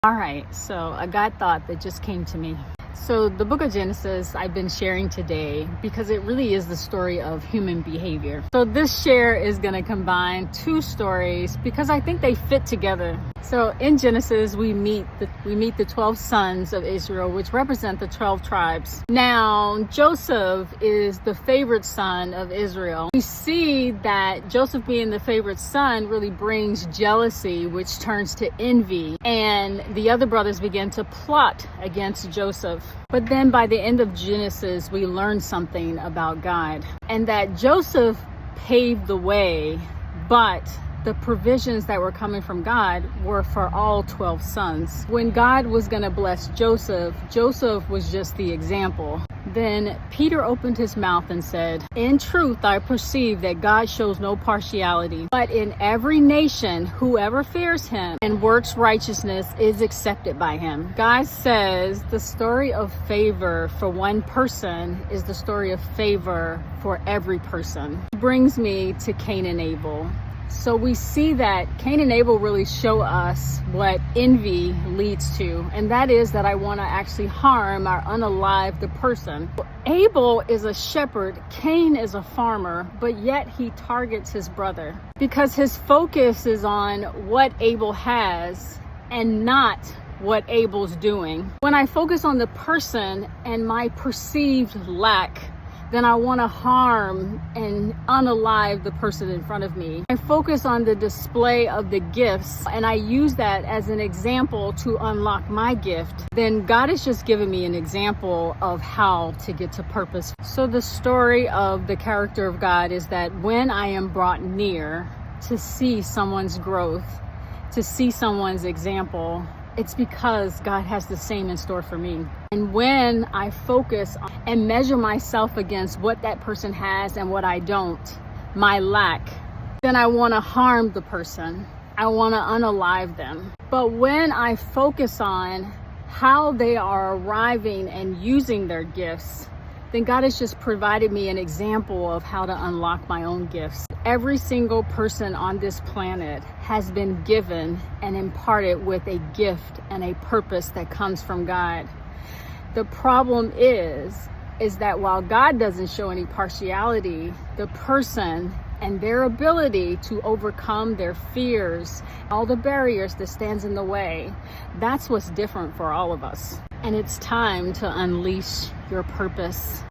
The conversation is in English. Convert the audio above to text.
All right, so a God thought that just came to me. So the book of Genesis I've been sharing today because it really is the story of human behavior. So this share is going to combine two stories because I think they fit together. So in Genesis, we meet the 12 sons of Israel, which represent the 12 tribes. Now, Joseph is the favorite son of Israel. We see that Joseph being the favorite son really brings jealousy, which turns to envy. And the other brothers begin to plot against Joseph. But then by the end of Genesis, we learn something about God and that Joseph paved the way, but the provisions that were coming from God were for all 12 sons. When God was going to bless Joseph, Joseph was just the example. Then Peter opened his mouth and said, "In truth, I perceive that God shows no partiality, but in every nation, whoever fears him and works righteousness is accepted by him." God says the story of favor for one person is the story of favor for every person. It brings me to Cain and Abel. So we see that Cain and Abel really show us what envy leads to. And that is that I want to actually harm or unalive the person. Abel is a shepherd. Cain is a farmer, but yet he targets his brother because his focus is on what Abel has and not what Abel's doing. When I focus on the person and my perceived lack, then I want to harm and unalive the person in front of me. I focus on the display of the gifts and I use that as an example to unlock my gift. Then God has just given me an example of how to get to purpose. So the story of the character of God is that when I am brought near to see someone's growth, to see someone's example, it's because God has the same in store for me. And when I focus and measure myself against what that person has and what I don't, my lack, then I want to harm the person. I want to unalive them. But when I focus on how they are arriving and using their gifts, then God has just provided me an example of how to unlock my own gifts. Every single person on this planet has been given and imparted with a gift and a purpose that comes from God. The problem is that while God doesn't show any partiality, the person and their ability to overcome their fears, all the barriers that stands in the way, that's what's different for all of us. And it's time to unleash your purpose.